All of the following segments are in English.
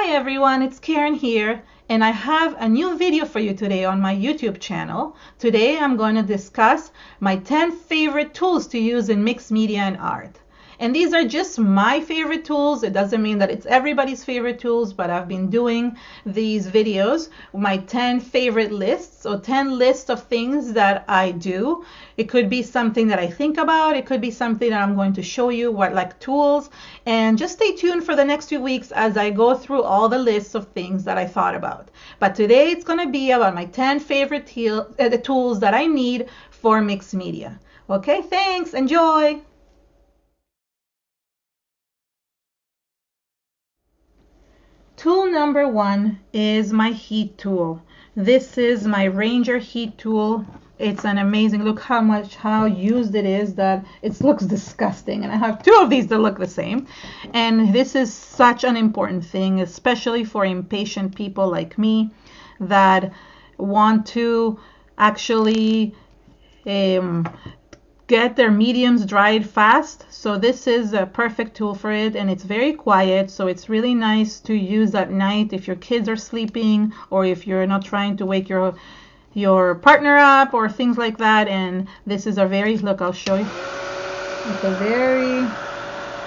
Hi everyone, it's Keren here, and I have a new video for you today on my YouTube channel. Today I'm going to discuss my 10 favorite tools to use in mixed media and art. And these are just my favorite tools. It doesn't mean that it's everybody's favorite tools, but I've been doing these videos, my 10 favorite lists, or 10 lists of things that I do. It could be something that I think about. It could be something that I'm going to show you, what like tools. And just stay tuned for the next few weeks as I go through all the lists of things that I thought about. But today it's going to be about my 10 favorite tools that I need for mixed media. Okay, thanks. Enjoy. Tool number one is my heat tool. This is my Ranger heat tool. It's an amazing, look how used it is that it looks disgusting. And I have two of these that look the same. And this is such an important thing, especially for impatient people like me that want to actually get their mediums dried fast. So this is a perfect tool for it, and it's very quiet, so it's really nice to use at night if your kids are sleeping or if you're not trying to wake your partner up or things like that. And this is a very, look, I'll show you,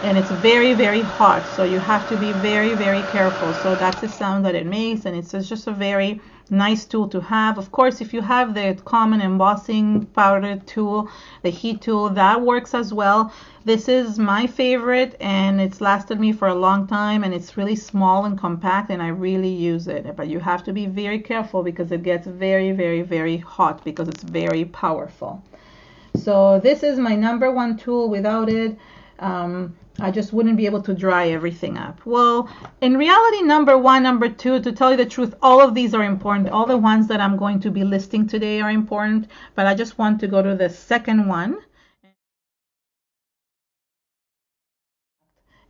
it's very, very hot, so you have to be very, very careful. So that's the sound that it makes, and it's just a very nice tool to have. Of course, if you have the common embossing powder tool, the heat tool, that works as well. This is my favorite, and it's lasted me for a long time, and it's really small and compact, and I really use it. But you have to be very careful because it gets very, very, very hot because it's very powerful. So this is my number one tool. Without it, I just wouldn't be able to dry everything up. Well, in reality, number one, number two, to tell you the truth, all of these are important. All the ones that I'm going to be listing today are important, but I just want to go to the second one.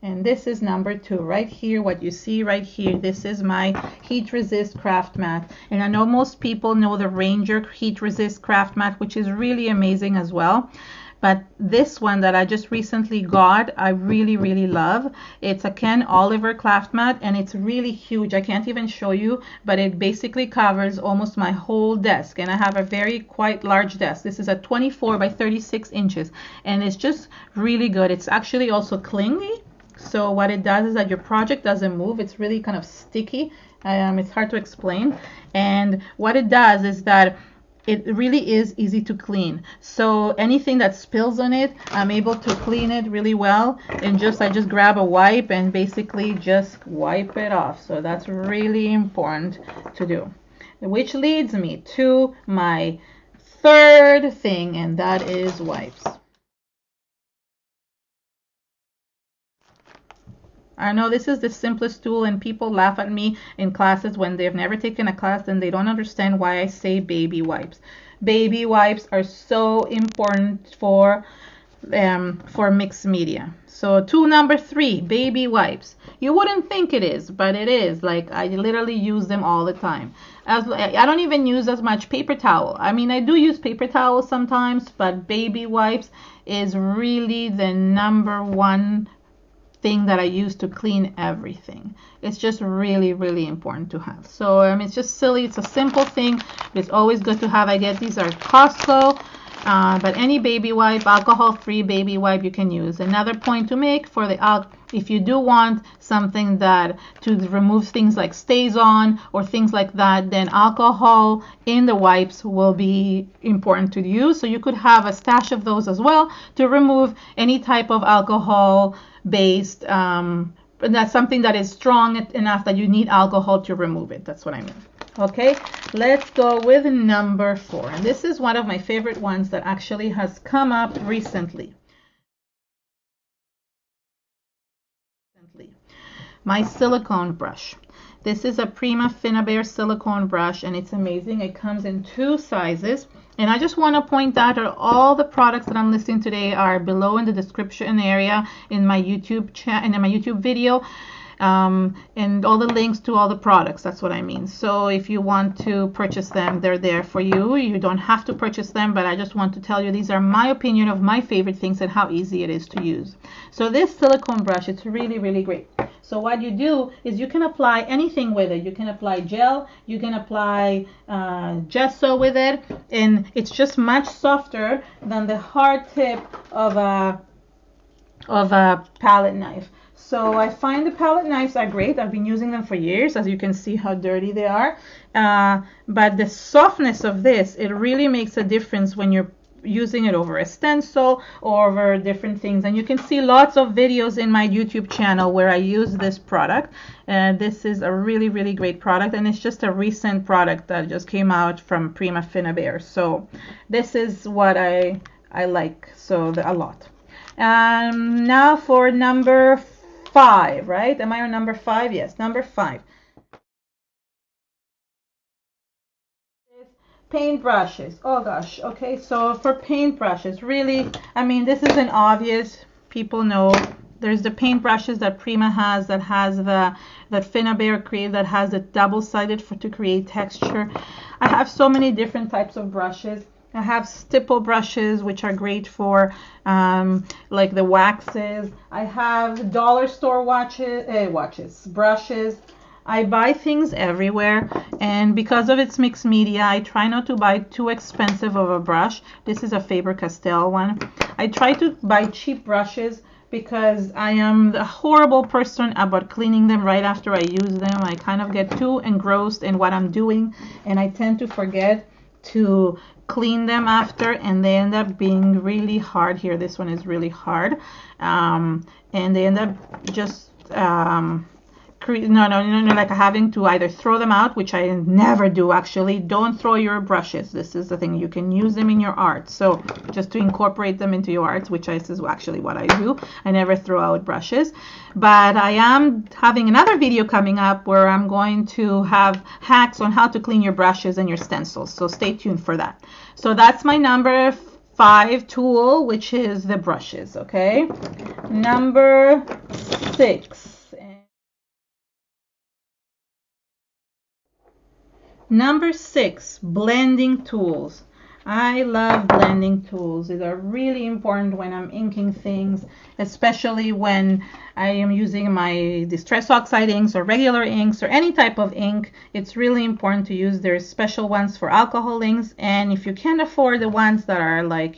And this is number two right here. What you see right here, this is my heat resist craft mat. And I know most people know the Ranger heat resist craft mat, which is really amazing as well. But this one that I just recently got, I really, really love. It's a Ken Oliver craft mat, and it's really huge. I can't even show you, but it basically covers almost my whole desk. And I have a very quite large desk. This is a 24 by 36 inches, and it's just really good. It's actually also clingy. So what it does is that your project doesn't move. It's really kind of sticky. It's hard to explain. And what it does is that it really is easy to clean. So anything that spills on it, I'm able to clean it really well. And I just grab a wipe and basically just wipe it off. So that's really important to do. Which leads me to my third thing, and that is wipes. I know this is the simplest tool, and people laugh at me in classes when they've never taken a class and they don't understand why I say baby wipes. Baby wipes are so important for mixed media. So tool number three, baby wipes. You wouldn't think it is, but it is. Like, I literally use them all the time. I don't even use as much paper towel. I mean, I do use paper towels sometimes, but baby wipes is really the number one thing that I use to clean everything. It's just really, really important to have. So it's just silly. It's a simple thing, but it's always good to have. I get these are Costco, but any baby wipe, alcohol-free baby wipe you can use. Another point to make for if you do want something that to remove things like stays on or things like that, then alcohol in the wipes will be important to use. So you could have a stash of those as well to remove any type of alcohol based that's something that is strong enough that you need alcohol to remove it. That's what I mean. Okay, let's go with number four, and this is one of my favorite ones that actually has come up recently. My silicone brush. This is a Prima Finnabair silicone brush, and it's amazing. It comes in two sizes. And I just want to point out that all the products that I'm listing today are below in the description area in my YouTube channel, in my YouTube video. And all the links to all the products, that's what I mean. So if you want to purchase them, they're there for you. You don't have to purchase them, but I just want to tell you these are my opinion of my favorite things and how easy it is to use. So this silicone brush, it's really, really great. So what you do is you can apply anything with it. You can apply gel, you can apply gesso with it, and it's just much softer than the hard tip of a palette knife. So I find the palette knives are great. I've been using them for years. As you can see how dirty they are. But the softness of this, it really makes a difference when you're using it over a stencil or over different things. And you can see lots of videos in my YouTube channel where I use this product. This is a really, really great product, and it's just a recent product that just came out from Prima Finnabair. So this is what I like a lot. Now for number 5, right? Am I on number 5? Yes, number 5. Paint brushes. Oh gosh. Okay, so for paint brushes, really, I mean, this is an obvious. People know there's the paint brushes that Prima has, that Finnabair created, that has it double-sided to create texture. I have so many different types of brushes. I have stipple brushes, which are great for like the waxes. I have dollar store brushes. I buy things everywhere, and because of its mixed media, I try not to buy too expensive of a brush. This is a Faber-Castell one. I try to buy cheap brushes because I am a horrible person about cleaning them right after I use them. I kind of get too engrossed in what I'm doing, and I tend to forget to clean them after, and they end up being really hard. Here, this one is really hard, and they end up just like having to either throw them out, which I never do actually. Don't throw your brushes. This is the thing. You can use them in your art. So just to incorporate them into your arts, which is actually what I do. I never throw out brushes. But I am having another video coming up where I'm going to have hacks on how to clean your brushes and your stencils. So stay tuned for that. So that's my number 5 tool, which is the brushes. Okay. Number 6. Number 6, blending tools. I love blending tools. These are really important when I'm inking things, especially when I am using my Distress Oxide inks or regular inks or any type of ink. It's really important to use their special ones for alcohol inks. And if you can't afford the ones that are like,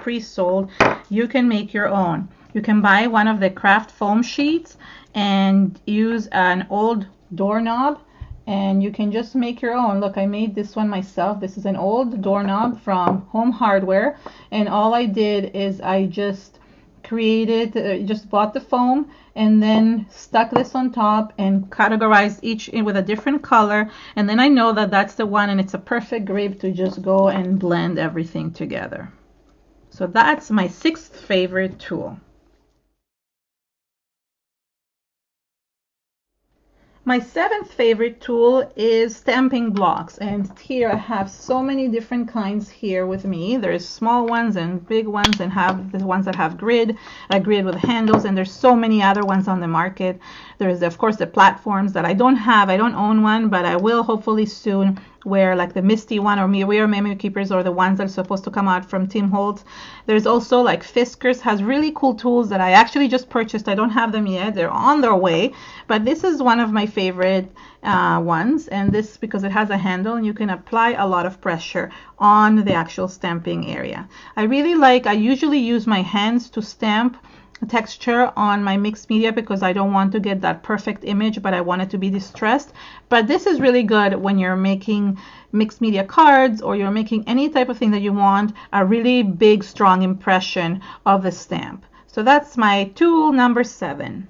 pre-sold, you can make your own. You can buy one of the craft foam sheets and use an old doorknob, and you can just make your own. Look, I made this one myself. This is an old doorknob from Home Hardware, and all I did is I just bought the foam and then stuck this on top and categorized each with a different color, and then I know that that's the one, and it's a perfect grip to just go and blend everything together. So that's my 6th favorite tool. My 7th favorite tool is stamping blocks, and here I have so many different kinds here with me. There's small ones and big ones, and have the ones that have a grid with handles, and there's so many other ones on the market. There's of course the platforms that I don't have. I don't own one, but I will hopefully soon, where like the MISTI one or Mirror Memory Keepers, or the ones that are supposed to come out from Tim Holtz. There's also like Fiskars has really cool tools that I actually just purchased. I don't have them yet. They're on their way, but this is one of my favorite ones, and this because it has a handle and you can apply a lot of pressure on the actual stamping area. I usually use my hands to stamp texture on my mixed media because I don't want to get that perfect image, but I want it to be distressed. But this is really good when you're making mixed media cards, or you're making any type of thing that you want a really big, strong impression of the stamp. So that's my tool number 7.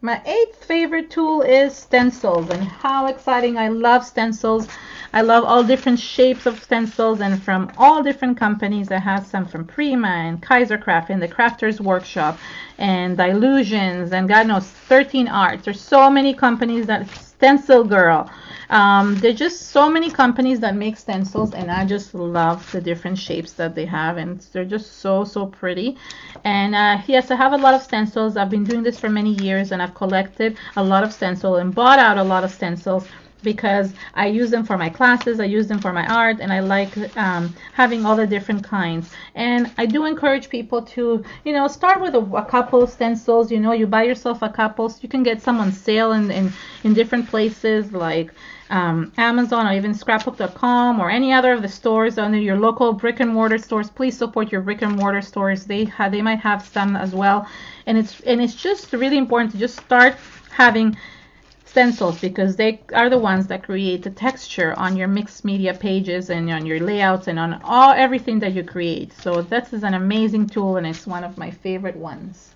My 8th favorite tool is stencils, and how exciting. I love stencils. I love all different shapes of stencils, and from all different companies. I have some from Prima and Kaisercraft and the Crafters Workshop and Dilutions and God knows 13 Arts. There's so many companies that Stencil Girl. There's just so many companies that make stencils, and I just love the different shapes that they have, and they're just so pretty. And yes, I have a lot of stencils. I've been doing this for many years, and I've collected a lot of stencils and bought out a lot of stencils. because I use them for my classes, I use them for my art, and I like having all the different kinds. And I do encourage people to, you know, start with a couple stencils. You know, you buy yourself a couple. You can get some on sale in different places like Amazon or even scrapbook.com or any other of the stores under your local brick and mortar stores. Please support your brick and mortar stores. They might have some as well. And it's just really important to just start having stencils, because they are the ones that create the texture on your mixed media pages and on your layouts and on everything that you create. So this is an amazing tool, and it's one of my favorite ones.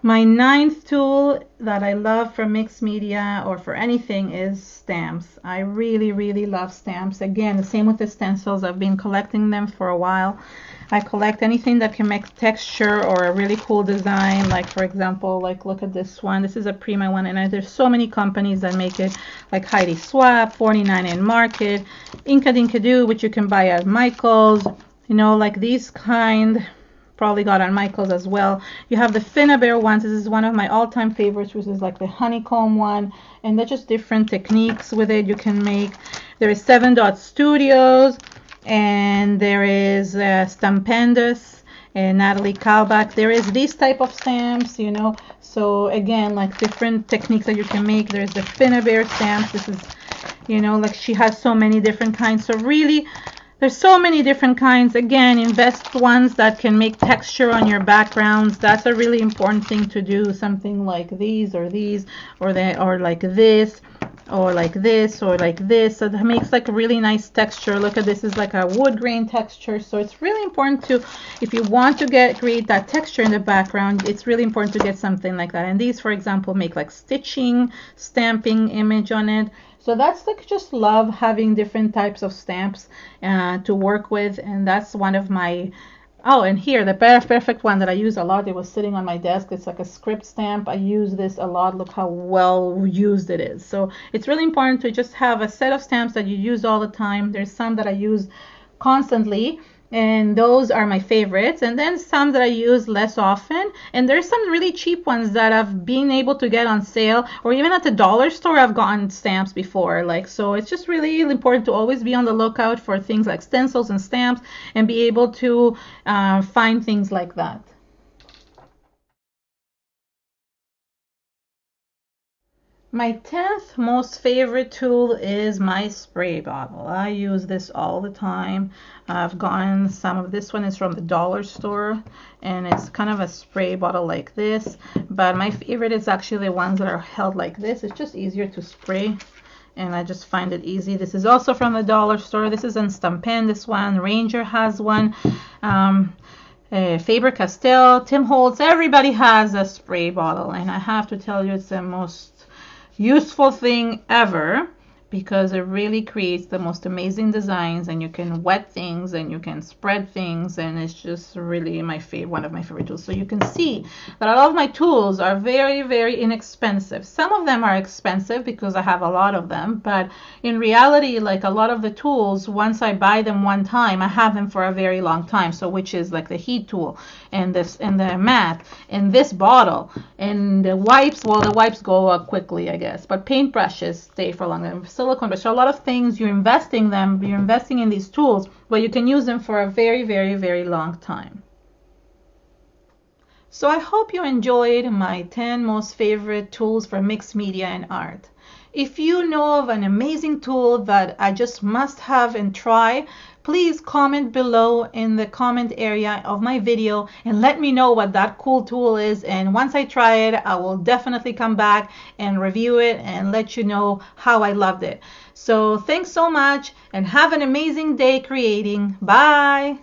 My ninth tool that I love for mixed media or for anything is stamps. I really, really love stamps. Again, the same with the stencils. I've been collecting them for a while. I collect anything that can make texture or a really cool design. Like, for example, like look at this one. This is a Prima one, and there's so many companies that make it, like Heidi Swap, 49 in Market, Inkadinkado, which you can buy at Michael's. You know, like these kind. Probably got on Michael's as well. You have the Finnabair ones. This is one of my all-time favorites, which is like the honeycomb one, and they're just different techniques with it you can make. There is 7 Dot Studios, and there is Stampendous and Natalie Kalbach. There is these type of stamps, you know. So again, like different techniques that you can make. There's the Finnabair stamps. This is, you know, like she has so many different kinds. So really, there's so many different kinds. Again, invest ones that can make texture on your backgrounds. That's a really important thing to do. Something like these, or like this, or like this, or like this. So that makes like a really nice texture. Look at this, is like a wood grain texture. So it's really important to, if you want to create that texture in the background, it's really important to get something like that. And these, for example, make like stitching, stamping image on it. So that's like, just love having different types of stamps to work with. And that's one of my, oh, and here the perfect one that I use a lot. It was sitting on my desk. It's like a script stamp. I use this a lot. Look how well used it is. So it's really important to just have a set of stamps that you use all the time. There's some that I use constantly, and those are my favorites, and then some that I use less often. And there's some really cheap ones that I've been able to get on sale, or even at the dollar store I've gotten stamps before. Like, so it's just really important to always be on the lookout for things like stencils and stamps, and be able to find things like that. My 10th most favorite tool is my spray bottle. I use this all the time. I've gotten some of this one is from the dollar store, and it's kind of a spray bottle like this. But my favorite is actually the ones that are held like this. It's just easier to spray, and I just find it easy. This is also from the dollar store. This is in Stampen, this one. Ranger has one. Faber-Castell, Tim Holtz, everybody has a spray bottle, and I have to tell you, it's the most useful thing ever, because it really creates the most amazing designs, and you can wet things and you can spread things, and it's just really one of my favorite tools. So you can see that a lot of my tools are very, very inexpensive. Some of them are expensive because I have a lot of them, but in reality, like a lot of the tools, once I buy them one time, I have them for a very long time. So which is like the heat tool, and this, and the mat, and this bottle, and the wipes. Well, the wipes go up quickly, I guess, but paintbrushes stay for longer. Silicone brush. So a lot of things, you're investing in these tools, but you can use them for a very, very, very long time. So I hope you enjoyed my 10 most favorite tools for mixed media and art. If you know of an amazing tool that I just must have and try, please comment below in the comment area of my video and let me know what that cool tool is. And once I try it, I will definitely come back and review it and let you know how I loved it. So thanks so much, and have an amazing day creating. Bye!